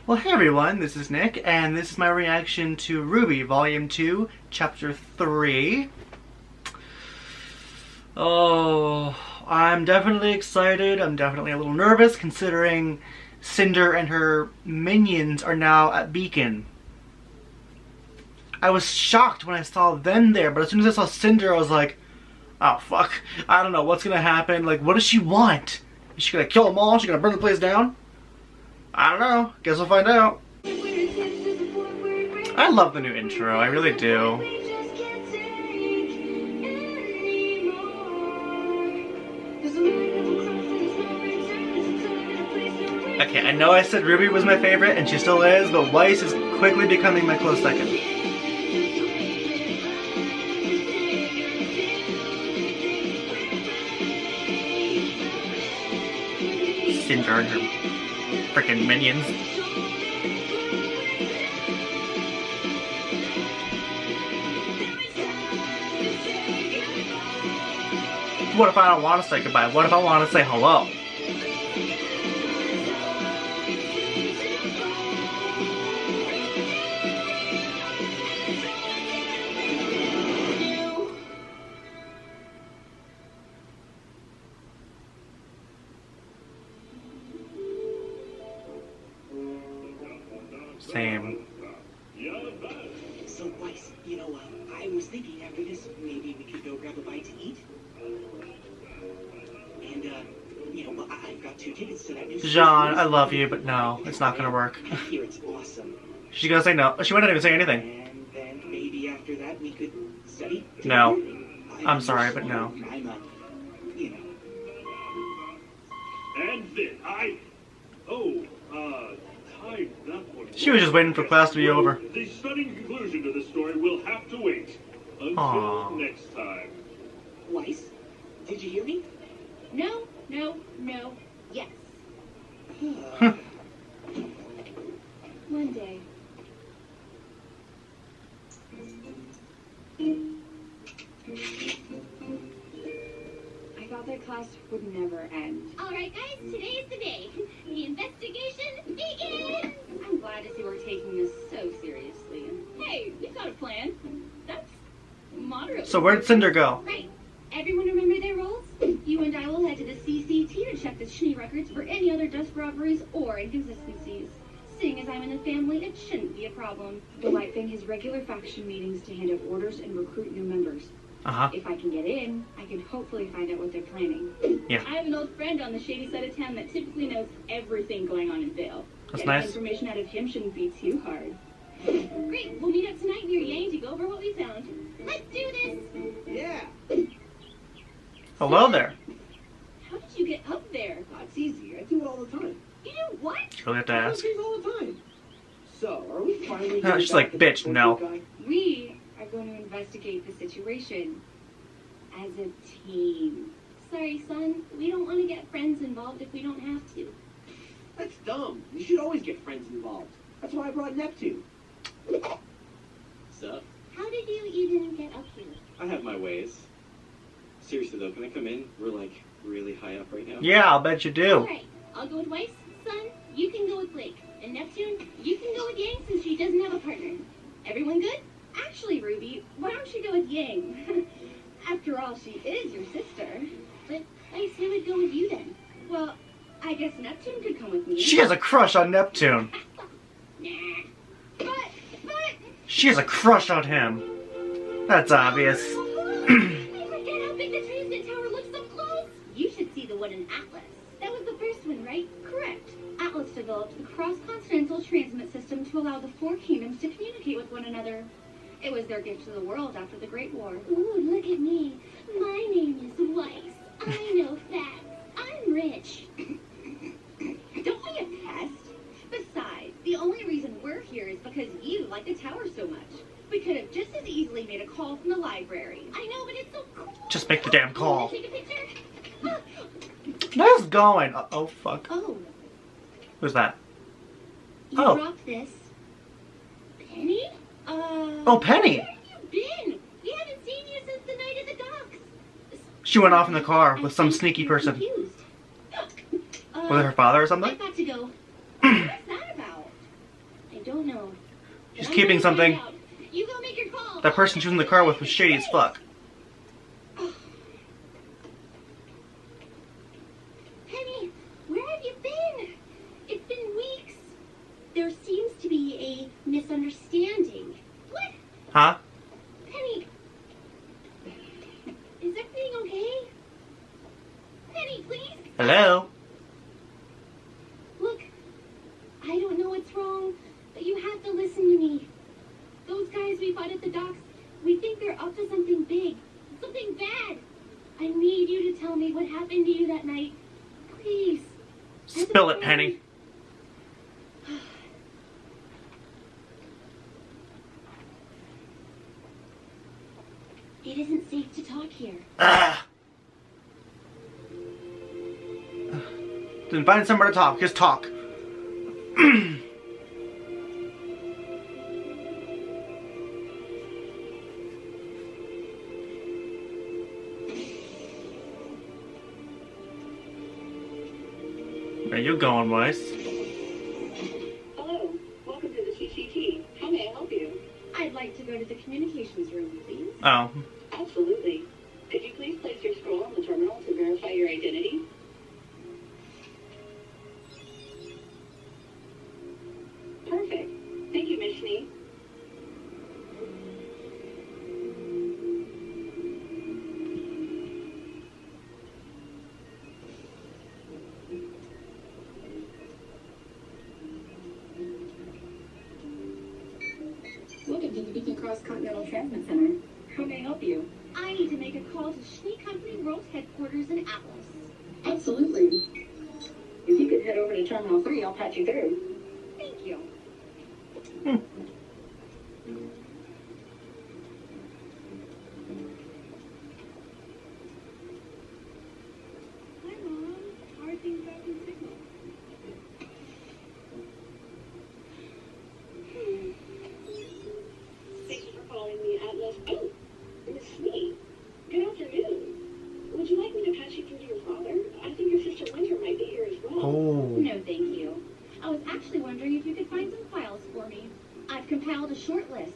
Well, hey everyone, this is Nick, and this is my reaction to RWBY Volume 2, Chapter 3. Oh, I'm definitely excited. I'm definitely a little nervous, considering Cinder and her minions are now at Beacon. I was shocked when I saw them there, but as soon as I saw Cinder, I was like, oh fuck, I don't know what's gonna happen. Like, what does she want? Is she gonna kill them all? Is she gonna burn the place down? I don't know. Guess we'll find out. I love the new intro. I really do. Okay, I know I said RWBY was my favorite, and she still is, but Weiss is quickly becoming my close second. Cinder and her freaking minions. What if I don't want to say goodbye? What if I want to say hello? Same. So, Weiss, you know, I was thinking after this, maybe we could go grab a bite to eat. And, you know, I've got 2 tickets to that new Jean, I love you, but no, it's not gonna work. I hear it's awesome. She's gonna say no. She might not even say anything. And then maybe after that we could study together. No. I'm sorry, but no. I'm, you know. And then tied that one. She was just waiting for class to be over. The stunning conclusion to the story will have to wait until Aww. next time. Weiss, did you hear me? No, yes. One day. I thought that class would never end. Alright guys, today is the day. The investigation begins! I'm glad to see we're taking this so seriously. Hey, we've got a plan. That's moderate. So where'd Cinder go? Right. Everyone remember their roles? You and I will head to the CCT to check the Schnee records for any other dust robberies or inconsistencies. Seeing as I'm in the family, it shouldn't be a problem. The White Fang has regular faction meetings to hand out orders and recruit new members. If I can get in, I can hopefully find out what they're planning. Yeah. I have an old friend on the shady side of town that typically knows everything going on in Vale. That's Getting nice. information out of him shouldn't be too hard. Great, we'll meet up tonight near Yang to go over what we found. Let's do this! Yeah. Hello there. How did you get up there? That's easy. I do it all the time. You do what? You really have to ask. I do all the time. So, are we finally No, she's like, bitch, no. We are going to investigate the situation as a team. Sorry, son. We don't want to get friends involved if we don't have to. That's dumb. You should always get friends involved. That's why I brought Neptune. Sup? How did you even get up here? I have my ways. Seriously though, can I come in? We're like really high up right now. Yeah, I'll bet you do. Alright, I'll go with Weiss. Son, you can go with Blake. And Neptune, you can go with Yang since she doesn't have a partner. Everyone good? Actually, RWBY, why don't you go with Yang? After all, she is your sister. But Weiss, who would go with you then? Well, I guess Neptune could come with me. She has a crush on Neptune. Nah. But... She has a crush on him. That's obvious. I forget how big the transit tower looks up close. You should see the one in Atlas. That was the first one, right? Correct. Atlas developed the cross-continental transmit system to allow the 4 kingdoms to communicate with one another. It was their gift to the world after the Great War. Ooh, look at me. My name is Weiss. I know facts. I'm rich. Don't be a pest. Besides, the only reason we're here is because you like the tower so much. We could have just as easily made a call from the library. I know, but it's so cool. Just make the damn call. Take a picture. Nice going. Oh, fuck. Oh, Who's that? you Oh. dropped this. Penny? Oh, Penny. Where have you been? We haven't seen you since the night at the docks. She went off in the car with some I think sneaky you're person. confused. Was it her father or I've something? got to go. What's that about? She's keeping something. You go make your call. That person she was in the car with was shady as fuck. Penny, where have you been? It's been weeks. There seems to be a misunderstanding. What? Huh? Penny, is everything okay? Penny, please. Hello? Look, I don't know what's wrong, but you have to listen to me. Those guys we fought at the docks, we think they're up to something big, something bad. I need you to tell me what happened to you that night. Please. Spill it, Penny. It isn't safe to talk here. Ah. Then find somewhere to talk. Just talk. Where you going, boys? Hello, welcome to the CCT. How may I help you? I'd like to go to the communications room, please. Oh. Absolutely. Could you please place your scroll on the terminal to verify your identity? Perfect. Thank you, Miss Schnee. Welcome to the Beacon Cross Continental Transmit Center. How may I help you? I need to make a call to Schnee Company World Headquarters in Atlas. Absolutely. If you could head over to Terminal 3, I'll patch you through. Thank you. Hi, Mom. How are things back in Signal? Thank you for calling the Atlas. Oh, Miss Schnee. Good afternoon. Would you like me to patch you through to your father? I think your sister Winter might be here as well. Oh. No, thank you. I was actually wondering if you could find some files for me. I've compiled a short list.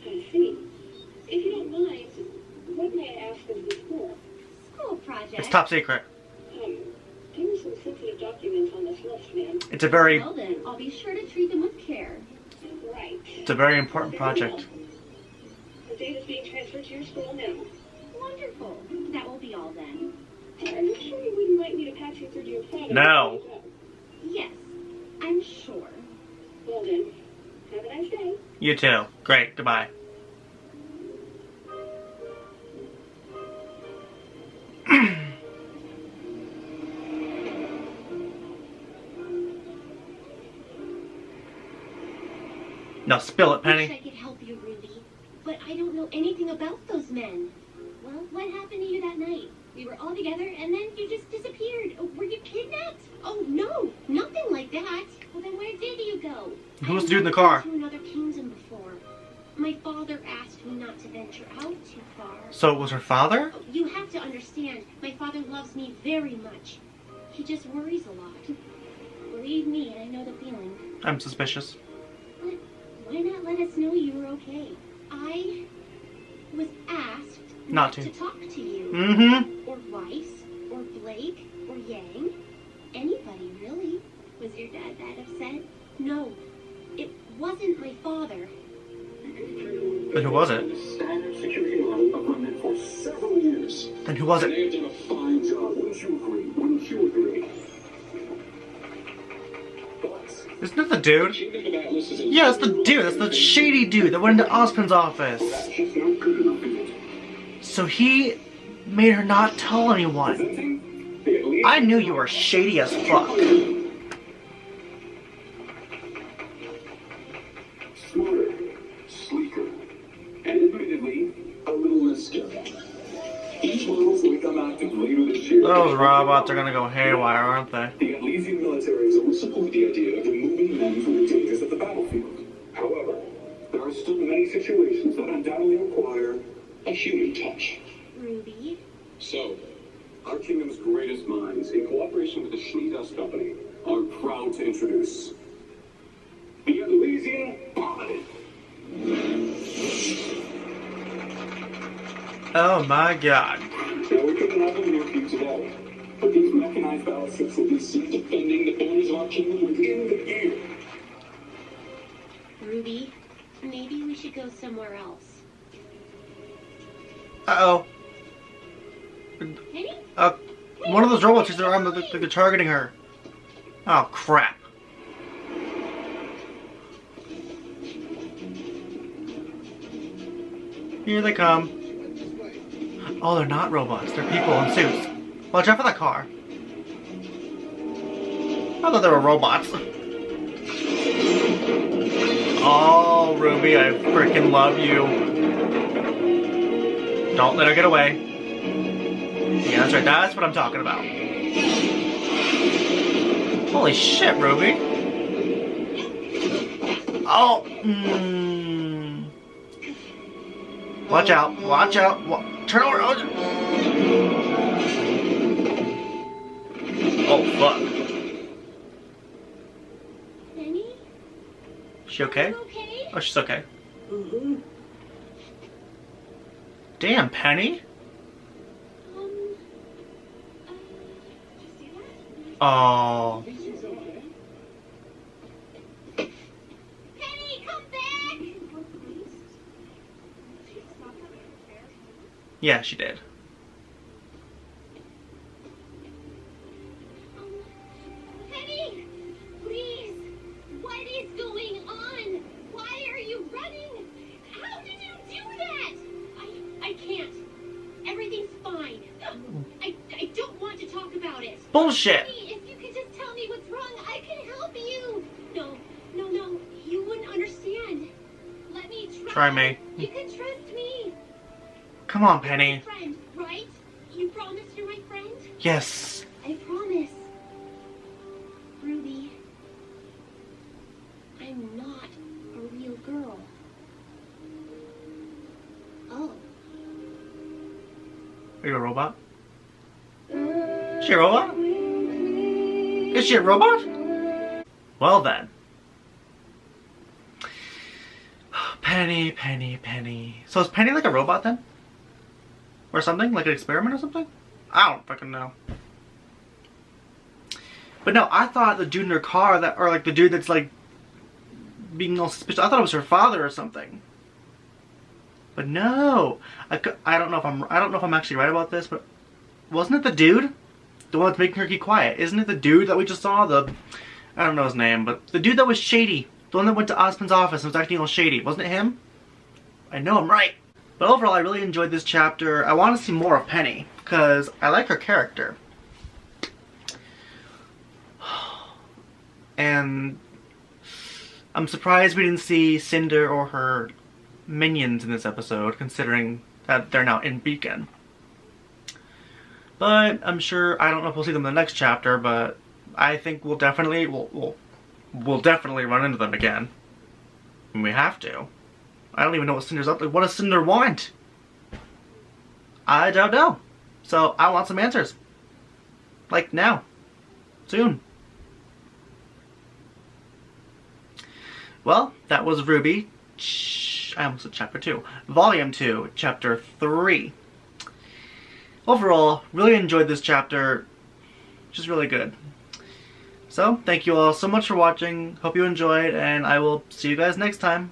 I see. If you don't mind, what may I ask of the school? School project. It's top secret. There are some sensitive documents on this list, ma'am. It's a very, Well then, I'll be sure to treat them with care. Right. it's a very important project. The data's being transferred to your school now. Wonderful. That will be all then. Are you sure you wouldn't like me to patch you through to your father? No. Yes, I'm sure. Well then, have a nice day. You too. Great. Goodbye. Now spill it, Wish Penny. I could help you, Ruby, but I don't know anything about those men. Well, what happened to you that night? We were all together, and then you just disappeared. Oh, were you kidnapped? Oh, no, nothing like that. Well, then where did you go? Who was the dude in the car? I've never been to another kingdom before. My father asked me not to venture out too far. So it was her father? Oh, you have to understand, my father loves me very much. He just worries a lot. Believe me, I know the feeling. I'm suspicious. But why not let us know you were okay? I was asked Not to to. talk to you. Mm-hmm. Or Weiss, or Blake, or Yang. Anybody, really. Was your dad that upset? No, it wasn't my father. Then who was it? Standard security level equipment for several years. Then who was And it? they have done a fine job. Wouldn't you agree? Wouldn't you agree? But Isn't that the dude? Kingdom of Atlas is in Yeah, that's the dude. That's the shady dude that went into Ozpin's office. That's just not good enough, is it? So he made her not tell anyone. Presenting the elite I knew you were shady as fuck. smarter, sleeker, and admittedly, a little less scary. Each model's will become active later this year. Those robots are gonna go haywire, aren't they? The Atlassian militaries always support the idea of removing men from the dangers of the battlefield. However, there are still many situations that undoubtedly require a human touch. Ruby? So, our kingdom's greatest minds, in cooperation with the Schnee Dust Company, are proud to introduce the Elysian Paladin. Oh my god. Now, we couldn't have them here for you today, but these mechanized battleships will be seen defending the borders of our kingdom within the year. Ruby, maybe we should go somewhere else. Uh-oh. Penny? One of those robots is their arm, like they're targeting her. Oh, crap. Here they come. Oh, they're not robots. They're people in suits. Watch out for that car. I thought they were robots. Oh, Ruby, I freaking love you. Don't let her get away. Yeah, that's right. That's what I'm talking about. Holy shit, Ruby. Oh. Watch out. Watch out. Turn over. Oh, fuck. Penny? She okay? Are you okay? Oh, she's okay. Damn, Penny. Did you see that? Oh. Penny, come back! Yeah, she did. Penny! Please! What is going on? Why are you running? How did you do that? I can't. Everything's fine. I don't want to talk about it. Bullshit. Penny, if you could just tell me what's wrong, I can help you. No. You wouldn't understand. Let me try. Try me. You can trust me. Come on, You're my Penny. friend, right? You promise you're my friend? Yes. I promise. Ruby, I'm not a real girl. Oh. Are you a robot? Is she a robot? Is she a robot? Well then. Penny, Penny, Penny. So is Penny like a robot then? Or something? Like an experiment or something? I don't fucking know. But no, I thought the dude in her car that, or like the dude that's like being all suspicious, I thought it was her father or something. But no, I don't know if I'm actually right about this, but wasn't it the dude? The one that's making her keep quiet. Isn't it the dude that we just saw? I don't know his name, but the dude that was shady. The one that went to Osmond's office and was acting all shady. Wasn't it him? I know I'm right. But overall, I really enjoyed this chapter. I want to see more of Penny, because I like her character. And I'm surprised we didn't see Cinder or her minions in this episode, considering that they're now in Beacon. But I'm sure, I don't know if we'll see them in the next chapter, but I think we'll definitely run into them again. And we have to. I don't even know what Cinder's up to. What does Cinder want? I don't know. So I want some answers. Like now. Soon. Well, that was RWBY. I almost said chapter 2. Volume 2, chapter 3. Overall, really enjoyed this chapter. Just really good. So, thank you all so much for watching. Hope you enjoyed, and I will see you guys next time.